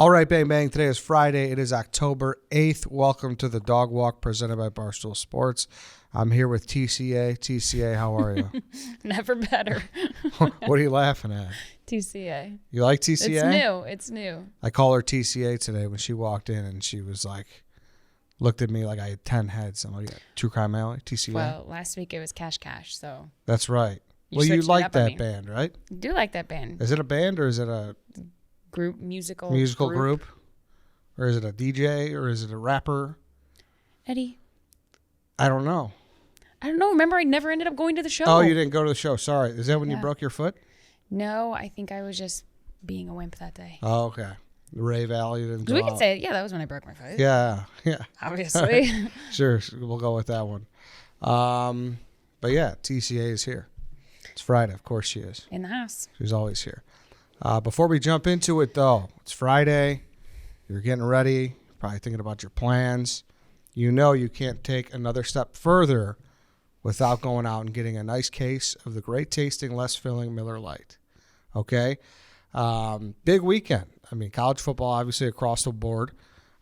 All right, bang, bang. Today is Friday. It is October 8th. Welcome to the Dog Walk presented by Barstool Sports. I'm here with TCA. TCA, how are you? Never better. What are you laughing at? TCA. You like TCA? It's new. I call her TCA today when she walked in, and she was like, looked at me like I had 10 heads. I'm like, True Crime Alley, TCA? Well, last week it was Cash, so. That's right. You You switched it like up on that me. band, right? I do like that band. Is it a band or is it a Musical group? Or is it a DJ or is it a rapper? Eddie. I don't know. I don't know. Remember, I never ended up going to the show. Oh, you didn't go to the show. Sorry. Is that when you broke your foot? No, I think I was just being a wimp that day. Oh, okay. The Ray Valley didn't go We can out. say it. Yeah, that was when I broke my foot. Yeah. Obviously. Sure, we'll go with that one. But yeah, TCA is here. It's Friday. Of course she is. In the house. She's always here. Before we jump into it, though, it's Friday. You're getting ready. Probably thinking about your plans. You know you can't take another step further without going out and getting a nice case of the great tasting, less filling Miller Lite. Okay? Big weekend. I mean, college football obviously across the board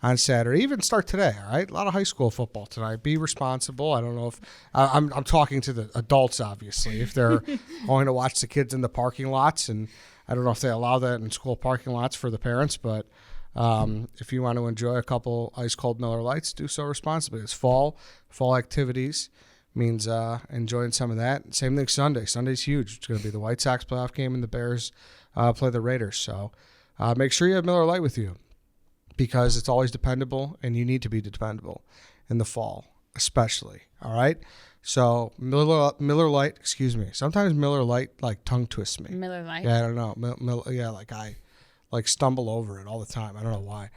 on Saturday. Even start today, all right? A lot of high school football tonight. Be responsible. I don't know if I'm talking to the adults, obviously, if they're going to watch the kids in the parking lots. And I don't know if they allow that in school parking lots for the parents, but if you want to enjoy a couple ice-cold Miller Lights, do so responsibly. It's fall activities means enjoying some of that. Same thing Sunday. Sunday's huge. It's going to be the White Sox playoff game and the Bears play the Raiders. So make sure you have Miller Lite with you because it's always dependable, and you need to be dependable in the fall, especially. All right? So Miller Lite, excuse me. Sometimes Miller Lite like tongue twists me. Miller Lite. Yeah, I don't know. Like I stumble over it all the time. I don't know why.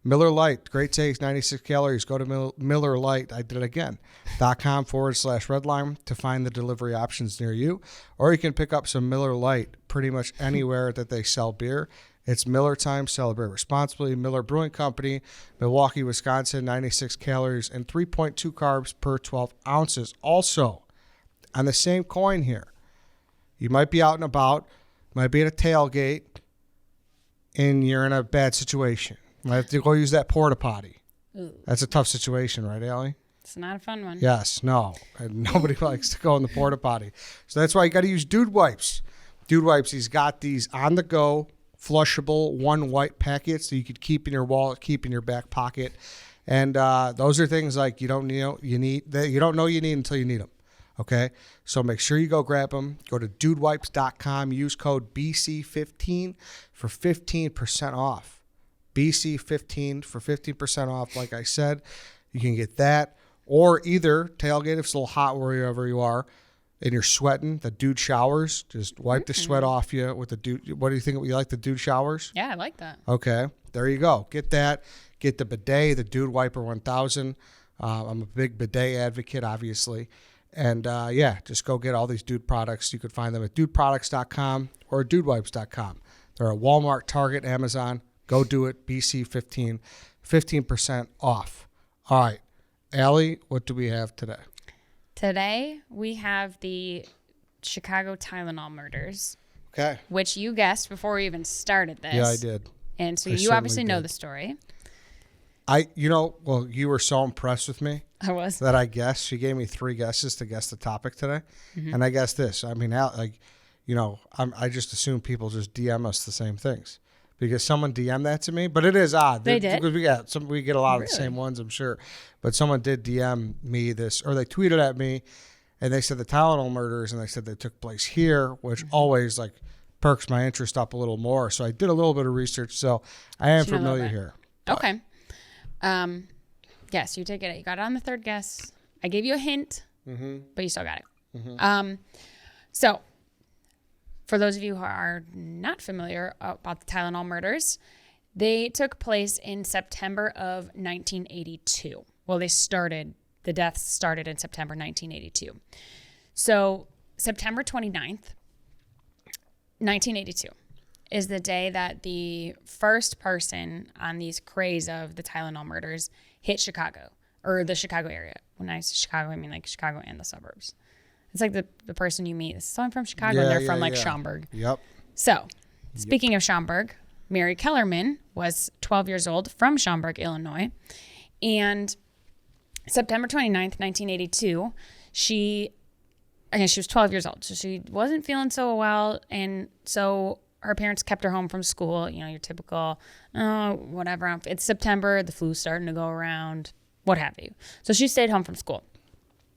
Miller Lite, great taste, 96 calories. Go to Miller Lite. I did it again. .com/redline to find the delivery options near you, or you can pick up some Miller Lite pretty much anywhere that they sell beer. It's Miller time. Celebrate responsibly. Miller Brewing Company, Milwaukee, Wisconsin. 96 calories and 3.2 carbs per 12 ounces. Also, on the same coin here, you might be out and about, might be at a tailgate, and you're in a bad situation. You might have to go use that porta potty. Ooh. That's a tough situation, right, Allie? It's not a fun one. Yes, no. And nobody likes to go in the porta potty. So that's why you got to use Dude Wipes. Dude Wipes, he's got these on-the-go, flushable, one-wipe packets that you could keep in your wallet, keep in your back pocket. And those are things like you don't know you need until you need them. Okay, so make sure you go grab them. Go to dudewipes.com. Use code BC15 for 15% off. BC15 for 15% off. Like I said, you can get that. Or either tailgate if it's a little hot wherever you are and you're sweating. The Dude showers. Just wipe the sweat off you with the Dude. What do you think? You like the Dude showers? Yeah, I like that. Okay, there you go. Get that. Get the bidet, the Dude Wiper 1000. I'm a big bidet advocate, obviously. And, just go get all these Dude products. You could find them at dudeproducts.com or dudewipes.com. They're at Walmart, Target, Amazon. Go do it. BC15, 15% off. All right. Allie, what do we have today? Today, we have the Chicago Tylenol murders. Okay. Which you guessed before we even started this. Yeah, I did. And so I you obviously certainly know did. the story. You were so impressed with me. I was. That I guessed. She gave me 3 guesses to guess the topic today. Mm-hmm. And I guessed this. I mean, I just assume people just DM us the same things. Because someone DM'd that to me. But it is odd. They did? Because we get a lot of the same ones, I'm sure. But someone did DM me this, or they tweeted at me, and they said the Tylenol murders, and they said they took place here, which always, perks my interest up a little more. So I did a little bit of research. So I am familiar here. But. Okay. Yes, you did get it. You got it on the third guess. I gave you a hint, but you still got it. Mm-hmm. So, for those of you who are not familiar about the Tylenol murders, they took place in September of 1982. Well, the deaths started in September 1982. So, September 29th, 1982 is the day that the first person on these craze of the Tylenol murders hit Chicago, or the Chicago area. When I say Chicago, I mean like Chicago and the suburbs. It's like the person you meet. So I'm from Chicago, and they're from Schaumburg. Yep. So, speaking of Schaumburg, Mary Kellerman was 12 years old from Schaumburg, Illinois. And September 29th, 1982, she was 12 years old. So she wasn't feeling so well. And so her parents kept her home from school. You know, your typical, whatever. It's September, the flu's starting to go around, what have you. So she stayed home from school.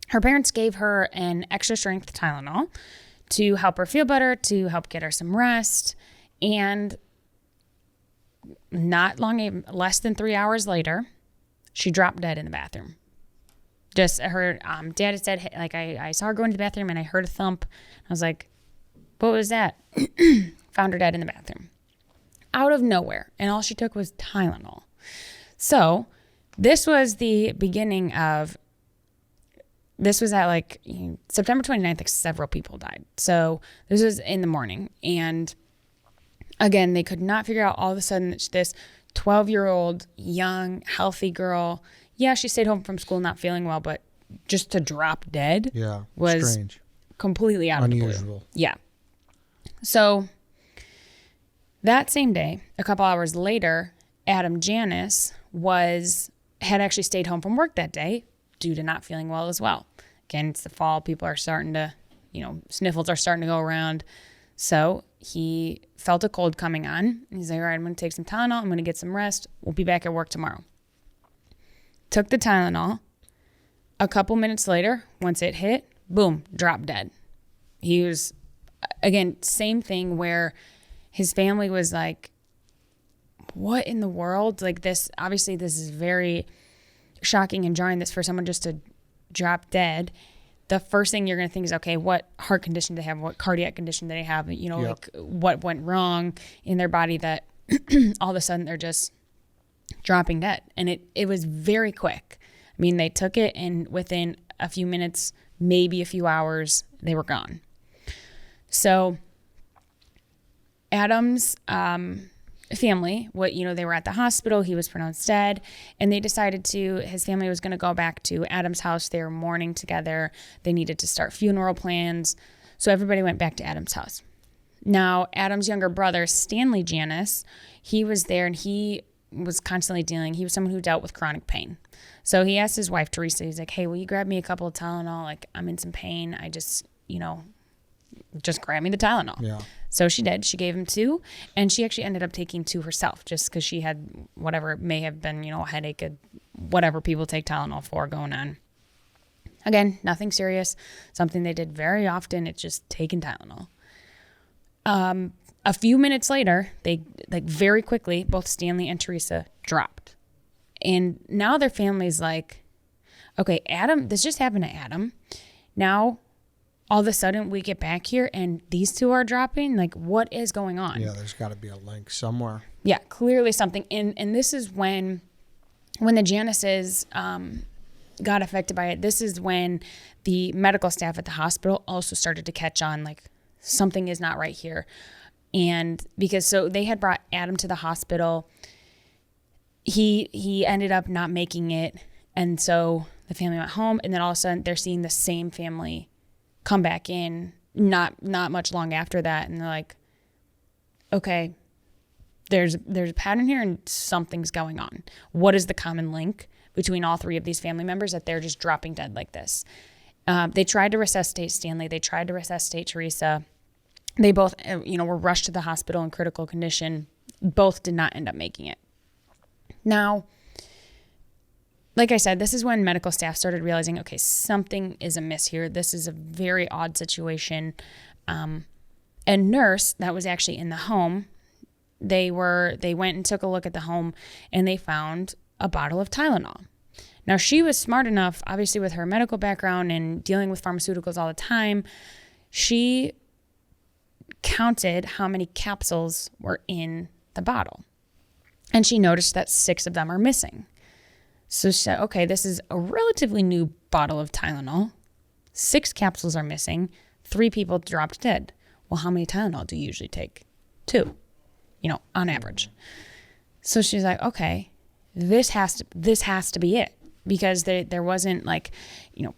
Her parents gave her an extra strength Tylenol to help her feel better, to help get her some rest. And less than 3 hours later, she dropped dead in the bathroom. Just her dad had said, like, I saw her go into the bathroom and I heard a thump. I was like, what was that? Found her dead in the bathroom. Out of nowhere. And all she took was Tylenol. So this was the beginning of, this was at September 29th, like several people died. So this was in the morning. And again, they could not figure out all of a sudden that this 12-year-old, young, healthy girl, yeah, she stayed home from school not feeling well, but just to drop dead was strange. Completely out of the blue. Unusual. Yeah. So that same day, a couple hours later, Adam Janis had actually stayed home from work that day due to not feeling well as well. Again, it's the fall. People are starting to, sniffles are starting to go around. So he felt a cold coming on. He's like, all right, I'm going to take some Tylenol. I'm going to get some rest. We'll be back at work tomorrow. Took the Tylenol. A couple minutes later, once it hit, boom, dropped dead. He was, again, same thing where his family was like, what in the world? Like this, obviously this is very shocking and jarring, this for someone just to drop dead. The first thing you're going to think is, okay, what heart condition do they have? What cardiac condition do they have? Like what went wrong in their body that all of a sudden they're just dropping dead. And it was very quick. I mean, they took it and within a few minutes, maybe a few hours, they were gone. So Adam's family, they were at the hospital. He was pronounced dead, and they decided his family was going to go back to Adam's house. They were mourning together. They needed to start funeral plans. So everybody went back to Adam's house. Now, Adam's younger brother, Stanley Janis, he was there, and he was constantly he was someone who dealt with chronic pain. So he asked his wife, Teresa, he's like, hey, will you grab me a couple of Tylenol? Like, I'm in some pain. I just, just grab me the Tylenol. Yeah. So she did. She gave him 2, and she actually ended up taking 2 herself just because she had whatever it may have been, a headache, whatever people take Tylenol for going on. Again, nothing serious. Something they did very often. It's just taking Tylenol. A few minutes later, they very quickly, both Stanley and Teresa dropped. And now their family's like, okay, Adam, this just happened to Adam. Now, all of a sudden we get back here and these 2 are dropping. Like, what is going on? Yeah, there's got to be a link somewhere. Yeah, clearly something. And this is when the Janices got affected by it. This is when the medical staff at the hospital also started to catch on, like, something is not right here. And so they had brought Adam to the hospital. He ended up not making it. And so the family went home, and then all of a sudden they're seeing the same family come back in not much long after that. And they're like, okay, there's a pattern here and something's going on. What is the common link between all 3 of these family members that they're just dropping dead like this? They tried to resuscitate Stanley. They tried to resuscitate Teresa. They both, were rushed to the hospital in critical condition. Both did not end up making it. Now, like I said, this is when medical staff started realizing, okay, something is amiss here. This is a very odd situation. A nurse that was actually in the home, they went and took a look at the home, and they found a bottle of Tylenol. Now, she was smart enough, obviously with her medical background and dealing with pharmaceuticals all the time, she counted how many capsules were in the bottle. And she noticed that 6 of them are missing. So she said, okay, this is a relatively new bottle of Tylenol. 6 capsules are missing. 3 people dropped dead. Well, how many Tylenol do you usually take? 2, on average. So she's like, okay, this has to be it, because there wasn't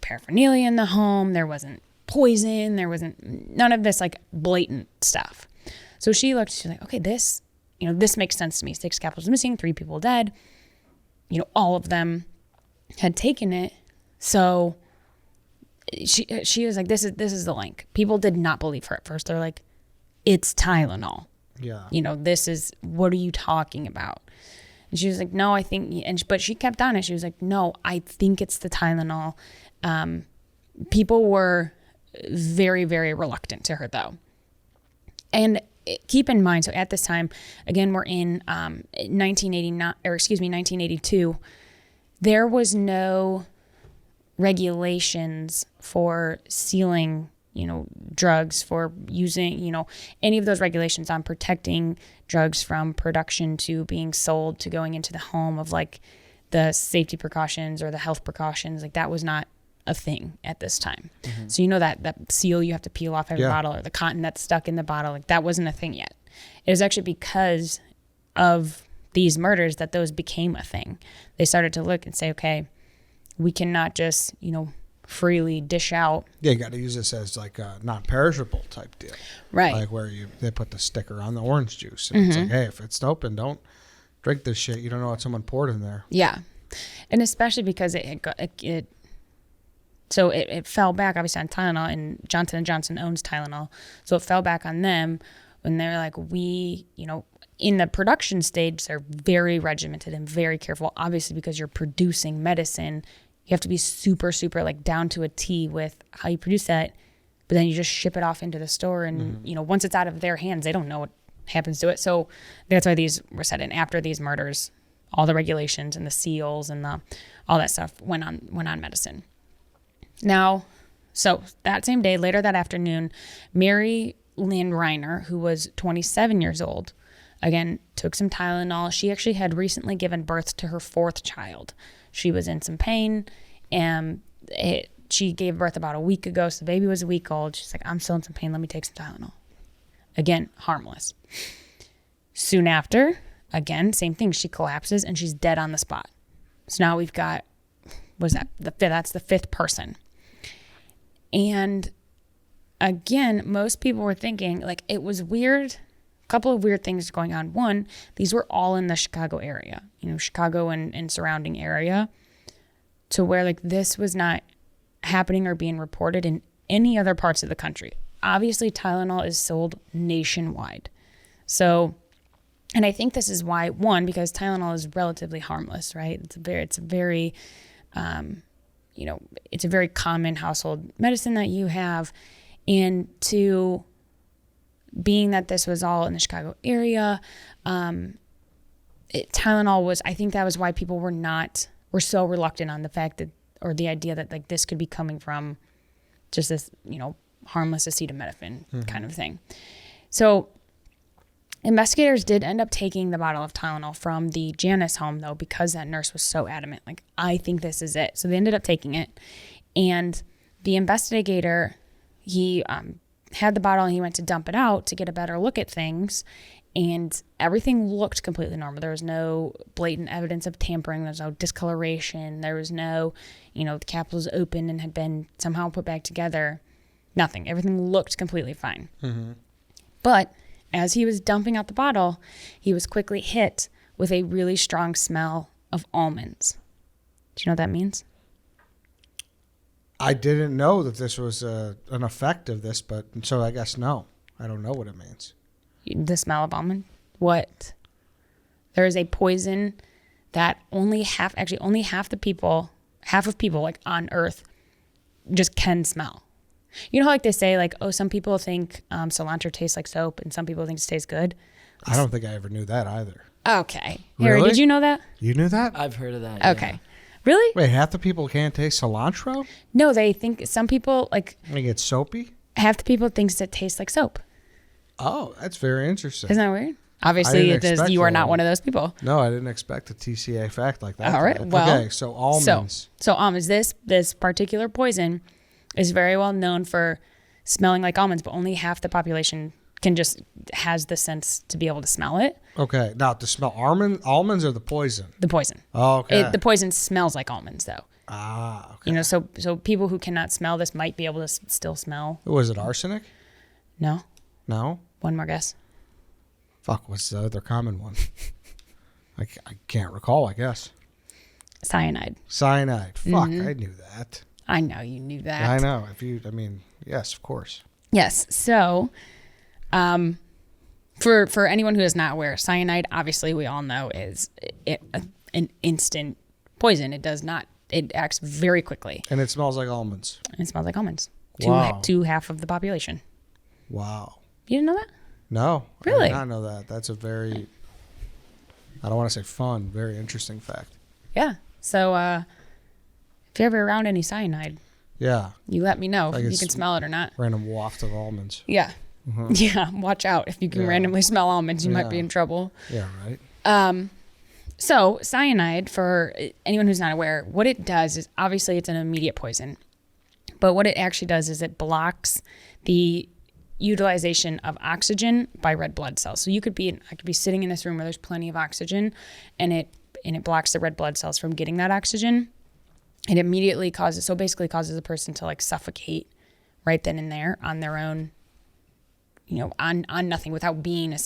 paraphernalia in the home. There wasn't poison. There wasn't none of this blatant stuff. So she's like, okay, this this makes sense to me. 6 capsules missing, 3 people dead. All of them had taken it. So she was like, this is the link. People did not believe her at first. They're like, it's Tylenol. Yeah. This is, what are you talking about? And she was like, no, I think, but she kept on it. She was like, no, I think it's the Tylenol. People were very, very reluctant to her though. And keep in mind, so at this time, again, we're in 1982. There was no regulations for sealing, drugs, for using, any of those regulations on protecting drugs from production to being sold to going into the home, of like the safety precautions or the health precautions. Like that was not a thing at this time. Mm-hmm. So that seal you have to peel off every bottle, or the cotton that's stuck in the bottle, like that wasn't a thing yet. It was actually because of these murders that those became a thing. They started to look and say, okay, we cannot just, freely dish out. Yeah, you got to use this as like a non-perishable type deal. Right. Like where they put the sticker on the orange juice. And it's like, hey, if it's open, don't drink this shit. You don't know what someone poured in there. Yeah. And especially because it fell back obviously on Tylenol, and Johnson & Johnson owns Tylenol. So it fell back on them when they're like, in the production stage, they're very regimented and very careful, obviously, because you're producing medicine. You have to be super, super like down to a T with how you produce that. But then you just ship it off into the store, and, once it's out of their hands, they don't know what happens to it. So that's why these were set in after these murders. All the regulations and the seals and all that stuff went on medicine. Now, so that same day, later that afternoon, Mary Lynn Reiner, who was 27 years old, again, took some Tylenol. She actually had recently given birth to her 4th child. She was in some pain, and she gave birth about a week ago, so the baby was a week old. She's like, I'm still in some pain. Let me take some Tylenol. Again, harmless. Soon after, again, same thing. She collapses, and she's dead on the spot. So now we've got, that's the 5th person. And again, most people were thinking, like, it was weird. A couple of weird things going on. One, these were all in the Chicago area, Chicago and surrounding area, to where like this was not happening or being reported in any other parts of the country. Obviously, Tylenol is sold nationwide. So, and I think this is why, one, because Tylenol is relatively harmless, right? It's a very common household medicine that you have. And two, being that this was all in the Chicago area, Tylenol was, I think that was why people were so reluctant on the fact that, or the idea that like this could be coming from just this, harmless acetaminophen kind of thing. So investigators did end up taking the bottle of Tylenol from the Janus home though, because that nurse was so adamant, like, I think this is it. So they ended up taking it, and the investigator, he had the bottle and he went to dump it out to get a better look at things, and everything looked completely normal. There was no blatant evidence of tampering. There was no discoloration. There was no, the cap was open and had been somehow put back together. Nothing. Everything looked completely fine. Mm-hmm. But as he was dumping out the bottle, he was quickly hit with a really strong smell of almonds. Do you know what that means? I didn't know that this was an effect of this, but so I guess no. I don't know what it means. The smell of almond? What? There is a poison that only half of people like on Earth just can smell. You know how like they say like, oh, some people think cilantro tastes like soap and some people think it tastes good? I don't think I ever knew that either. Okay. Harry, did you know that? You knew that? I've heard of that. Okay. Yeah. Really? Wait, half the people can't taste cilantro? No, they think some people like. They get soapy? Half the people thinks it tastes like soap. Oh, that's very interesting. Isn't that weird? Obviously, you are not one of those people. No, I didn't expect a TCA fact like that. All right. Well, okay, so almonds. So almonds. This particular poison is very well known for smelling like almonds, but only half the population has the sense to be able to smell it. Okay. Now, to smell almonds or the poison? The poison. Oh, okay. The poison smells like almonds, though. Ah, okay. So people who cannot smell this might be able to still smell. Was it arsenic? No. No? One more guess. Fuck, what's the other common one? I can't recall, I guess. Cyanide. Cyanide. Fuck, I knew that. I know you knew that. I know. Yes, of course. Yes. So, for anyone who is not aware, cyanide, obviously we all know, is an instant poison. It acts very quickly. And it smells like almonds. And it smells like almonds. Wow. To half of the population. Wow. You didn't know that? No. Really? I did not know that. That's a very, I don't want to say fun, very interesting fact. Yeah. So, if you're ever around any cyanide, yeah, you let me know like if you can smell it or not. Random waft of almonds. Yeah. Yeah. Watch out. If you can randomly smell almonds, you might be in trouble. Yeah, right. So cyanide, for anyone who's not aware, what it does is, obviously it's an immediate poison, but what it actually does is it blocks the utilization of oxygen by red blood cells. So I could be sitting in this room where there's plenty of oxygen, and it blocks the red blood cells from getting that oxygen. It immediately causes a person to like suffocate right then and there on their own, on nothing, without being,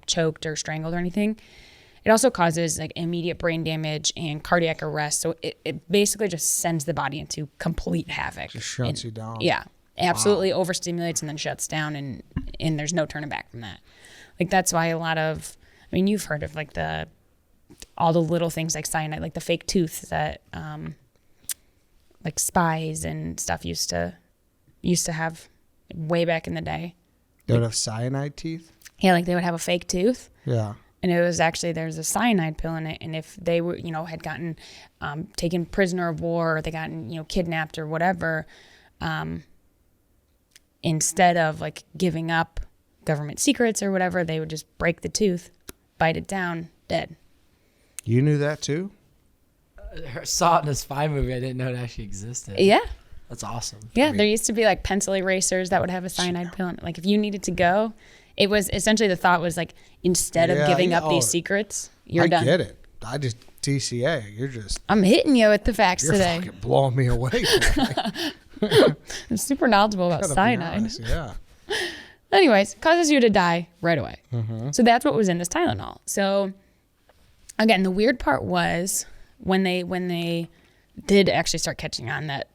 choked or strangled or anything. It also causes like immediate brain damage and cardiac arrest. So it basically just sends the body into complete havoc. Just shuts you down. Yeah. Absolutely overstimulates and then shuts down, and there's no turning back from that. Like, that's why you've heard of like all the little things like cyanide, like the fake tooth that like spies and stuff used to have way back in the day. They would have cyanide teeth? Yeah, like they would have a fake tooth. Yeah. And it was actually, there's a cyanide pill in it. And if they were, had gotten taken prisoner of war, or they gotten, kidnapped or whatever, instead of like giving up government secrets or whatever, they would just break the tooth, bite it down, dead. You knew that too? I saw it in a spy movie. I didn't know it actually existed. Yeah. That's awesome. Yeah, there used to be like pencil erasers that would have a cyanide pill in it. Like if you needed to go, it was essentially, the thought was like, instead of giving up these secrets, you're done. I get it. I just, TCA, I'm hitting you with the facts today. You're fucking blowing me away. I'm super knowledgeable about cyanide. Honest, yeah. Anyways, causes you to die right away. Mm-hmm. So that's what was in this Tylenol. So again, the weird part was when they did actually start catching on that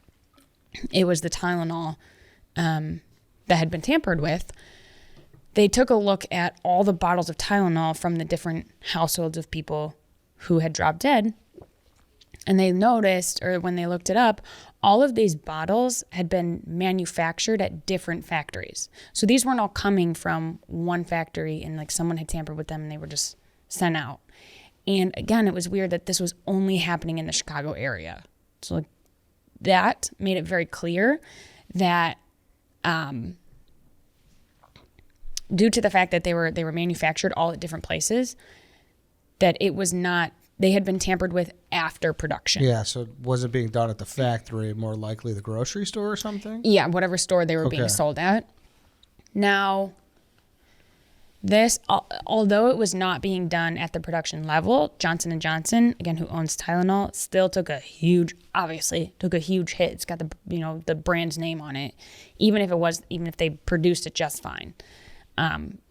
it was the Tylenol that had been tampered with, they took a look at all the bottles of Tylenol from the different households of people who had dropped dead. And they noticed, or when they looked it up, all of these bottles had been manufactured at different factories. So these weren't all coming from one factory and like someone had tampered with them and they were just sent out. And again, it was weird that this was only happening in the Chicago area. So like, that made it very clear that due to the fact that they were manufactured all at different places, that it was not, they had been tampered with after production. Yeah, so it wasn't being done at the factory, more likely the grocery store or something? Yeah, whatever store they were being sold at. Now, this, although it was not being done at the production level, Johnson & Johnson, again, who owns Tylenol, still took a huge hit. It's got the brand's name on it, even if they produced it just fine.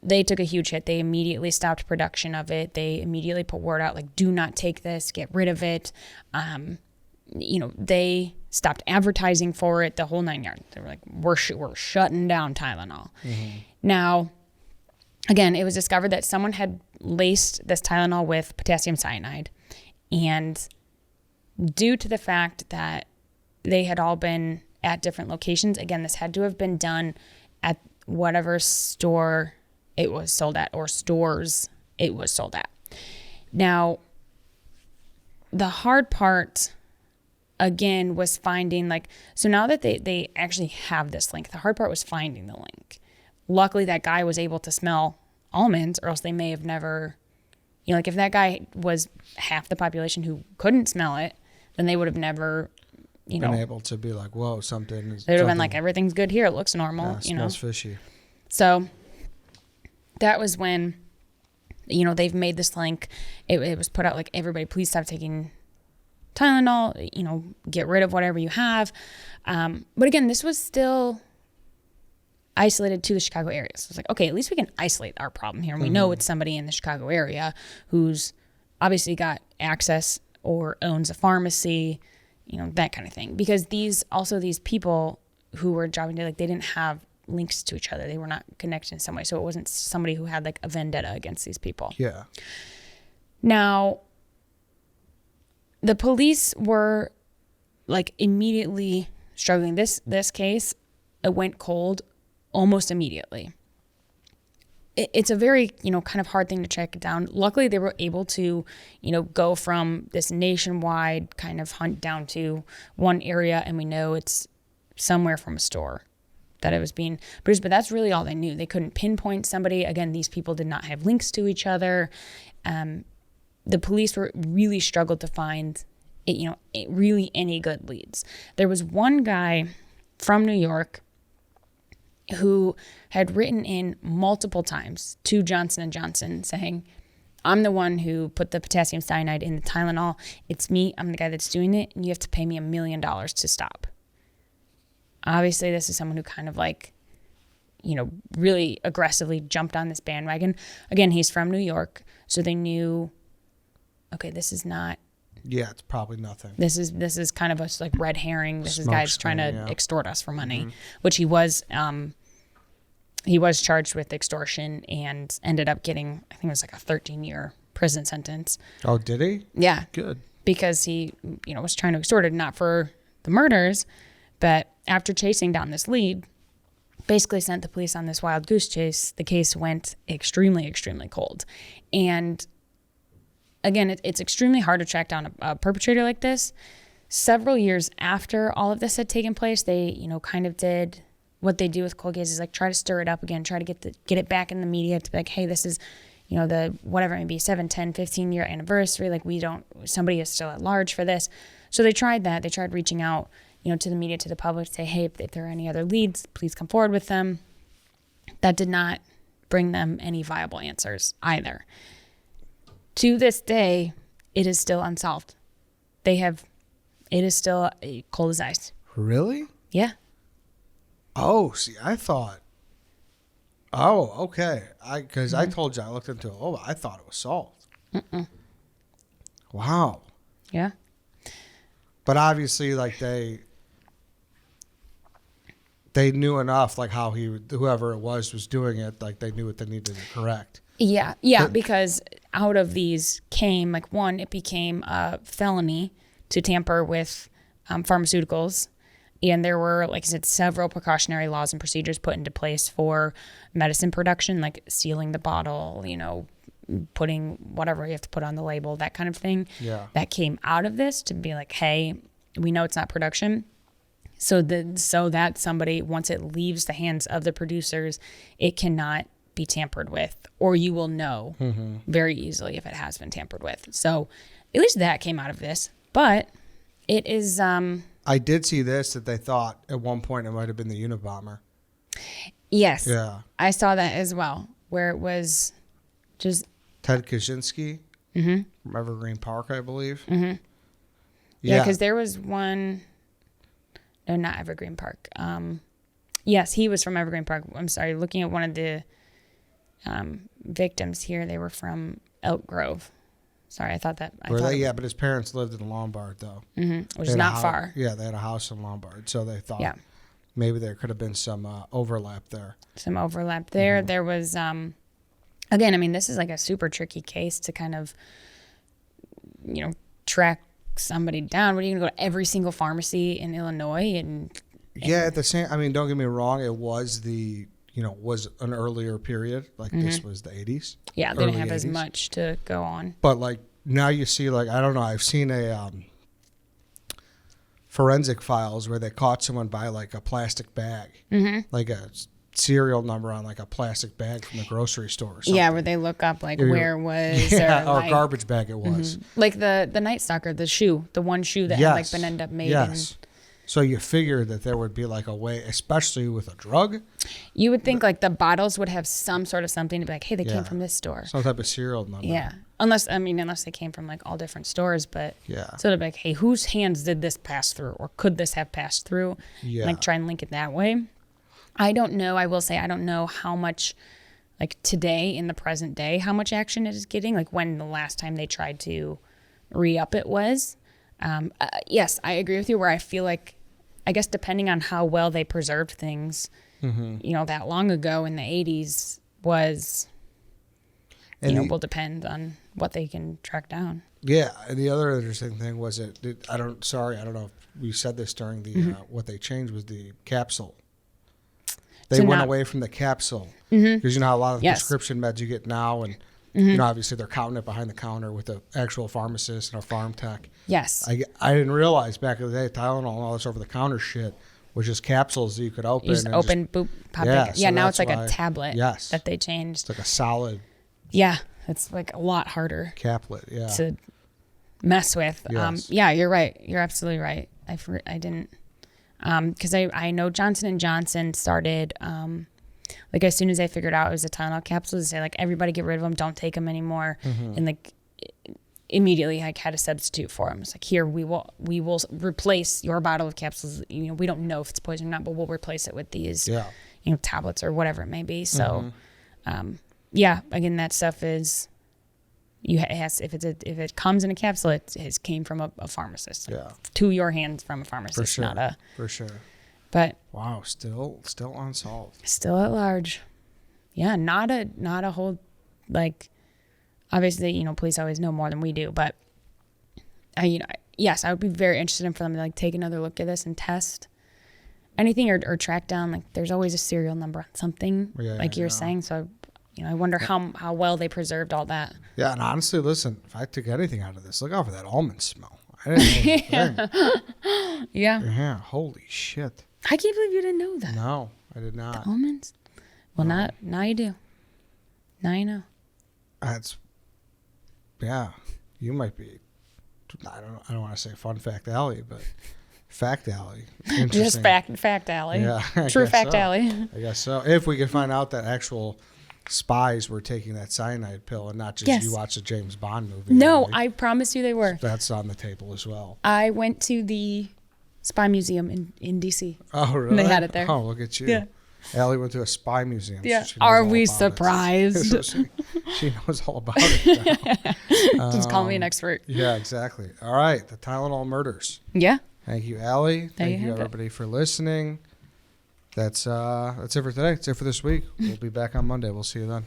They took a huge hit. They immediately stopped production of it. They immediately put word out like, do not take this, get rid of it. They stopped advertising for it, the whole 9 yards. They were like, we're shutting down Tylenol. Mm-hmm. Now, again, it was discovered that someone had laced this Tylenol with potassium cyanide. And due to the fact that they had all been at different locations, again, this had to have been done at whatever store it was sold at, or stores it was sold at. Now, the hard part, again, was finding so now that they actually have this link, the hard part was finding the link. Luckily, that guy was able to smell almonds, or else they may have never, if that guy was half the population who couldn't smell it, then they would have never, been able to be like, whoa, something is. They would have been like, everything's good here. It looks normal. Yeah, smells fishy. So that was when, they've made this link. It was put out like, everybody, please stop taking Tylenol. Get rid of whatever you have. But again, this was still isolated to the Chicago area. So it's like, okay, at least we can isolate our problem here. And we know it's somebody in the Chicago area who's obviously got access or owns a pharmacy, that kind of thing. Because these people who were jobbing together, like, they didn't have links to each other. They were not connected in some way. So it wasn't somebody who had like a vendetta against these people. Yeah. Now, the police were like immediately struggling. This case, it went cold almost immediately. It's a very, kind of hard thing to track it down. Luckily, they were able to, go from this nationwide kind of hunt down to one area, and we know it's somewhere from a store that it was being produced. But that's really all they knew. They couldn't pinpoint somebody. Again, these people did not have links to each other. The police really struggled to find, really any good leads. There was one guy from New York who had written in multiple times to Johnson & Johnson saying, I'm the one who put the potassium cyanide in the Tylenol. It's me. I'm the guy that's doing it. And you have to pay me $1 million to stop. Obviously, this is someone who kind of like, really aggressively jumped on this bandwagon. Again, he's from New York. So they knew, okay, this is not. Yeah, it's probably nothing. This is kind of a like red herring. This guy's trying to extort us for money, which he was charged with extortion and ended up getting, I think it was like a 13-year prison sentence. Oh, did he? Yeah. Good. Because he, was trying to extort it, not for the murders, but after chasing down this lead, basically sent the police on this wild goose chase. The case went extremely, extremely cold. And again, it's extremely hard to track down a perpetrator like this. Several years after all of this had taken place, they, kind of did what they do with cold cases, like try to stir it up again, try to get it back in the media to be like, hey, this is, the whatever it may be, 7, 10, 15-year anniversary. Like somebody is still at large for this. So they tried that. They tried reaching out, to the media, to the public, to say, hey, if there are any other leads, please come forward with them. That did not bring them any viable answers either. To this day, it is still unsolved. It is still cold as ice. Really? Yeah. Oh, see, I thought. Oh, okay. Because I told you I looked into it. Oh, I thought it was solved. Wow. Yeah. But obviously, like they knew enough, like how whoever it was doing it, like they knew what they needed to correct. Yeah, because out of these came, like, one, it became a felony to tamper with pharmaceuticals. And there were, like I said, several precautionary laws and procedures put into place for medicine production, like sealing the bottle, putting whatever you have to put on the label, that kind of thing. Yeah. That came out of this to be like, hey, we know it's not production. So that somebody, once it leaves the hands of the producers, it cannot be tampered with, or you will know very easily if it has been tampered with. So at least that came out of this. But it is... I did see this, that they thought at one point it might have been the Unabomber. Yes. Yeah. I saw that as well, where it was just... Ted Kaczynski from Evergreen Park, I believe. Mm-hmm. Yeah, because there was one... No, not Evergreen Park. Yes, he was from Evergreen Park. I'm sorry, looking at one of the victims here, they were from Elk Grove. Sorry, I thought that... but his parents lived in Lombard, though. Which is not far. Yeah, they had a house in Lombard, so they thought maybe there could have been some overlap there. Some overlap there. There was, again, I mean, this is like a super tricky case to kind of, track somebody down. What are you going to go to every single pharmacy in Illinois? And at the same... I mean, don't get me wrong, it was was an earlier period. Like, this was the 80s. Yeah, they didn't have as much to go on. But, like, now you see, like, I don't know, I've seen a forensic files where they caught someone by, like, a plastic bag. Like a serial number on, like, a plastic bag from the grocery store or something. Yeah, where they look up, like, where was... or garbage bag it was. Like the Night Stalker, the shoe. The one shoe that had, like, been ended up made in... So you figure that there would be like a way, especially with a drug. You would think like the bottles would have some sort of something to be like, hey, they came from this store. Some type of serial number. Yeah. Unless they came from like all different stores, but so they'd be like, hey, whose hands did this pass through? Or could this have passed through? Yeah. Like try and link it that way. I don't know. I will say I don't know how much, like today in the present day, how much action it is getting. Like when the last time they tried to re-up it was. Yes, I agree with you where I feel like, I guess depending on how well they preserved things, that long ago in the 80s was, will depend on what they can track down. Yeah, and the other interesting thing was I don't know if we said this during the what they changed was the capsule. They went away from the capsule because you know how a lot of prescription meds you get now, and obviously they're counting it behind the counter with an actual pharmacist and a farm tech. Yes, I didn't realize back in the day Tylenol and all this over the counter shit was just capsules that you could open. You just open, boop, pop it. So now it's like a tablet. Yes, that they changed. It's like a solid. Yeah, it's like a lot harder. Caplet. Yeah. To mess with. Yes. You're right. You're absolutely right. I didn't. Because I know Johnson & Johnson started, like as soon as they figured out it was a Tylenol capsule, they say like everybody get rid of them, don't take them anymore, and like immediately like had a substitute for them. It's like here we will replace your bottle of capsules. We don't know if it's poison or not, but we'll replace it with these, tablets or whatever it may be. So, again, that stuff is. If it comes in a capsule, it has came from a pharmacist. To your hands from a pharmacist, for sure. For sure. But wow, still unsolved. Still at large. Yeah, not a whole like. Obviously, police always know more than we do, but yes, I would be very interested in for them to like take another look at this and test anything or track down. Like, there's always a serial number on something, you're saying. So. I wonder how well they preserved all that. Yeah, and honestly, listen, if I took anything out of this, look out for that almond smell. I didn't know. Yeah, holy shit. I can't believe you didn't know that. No, I did not. The almonds? Well, now you do. Now you know. You might be, I don't want to say fun fact alley, but fact alley. Just fact alley. Yeah. True fact alley. I guess so. If we could find out that actual spies were taking that cyanide pill and not just you watch the James Bond movie. No, I promise you they were. That's on the table as well. I went to the spy museum in D.C. Oh, really? And they had it there. Oh, look at you. Yeah. Allie went to a spy museum. Yeah. So Are we surprised? She knows all about it now. Just call me an expert. Yeah, exactly. All right, the Tylenol murders. Yeah. Thank you, Allie. Thank you, have everybody, for listening. That's it for today. That's it for this week. We'll be back on Monday. We'll see you then.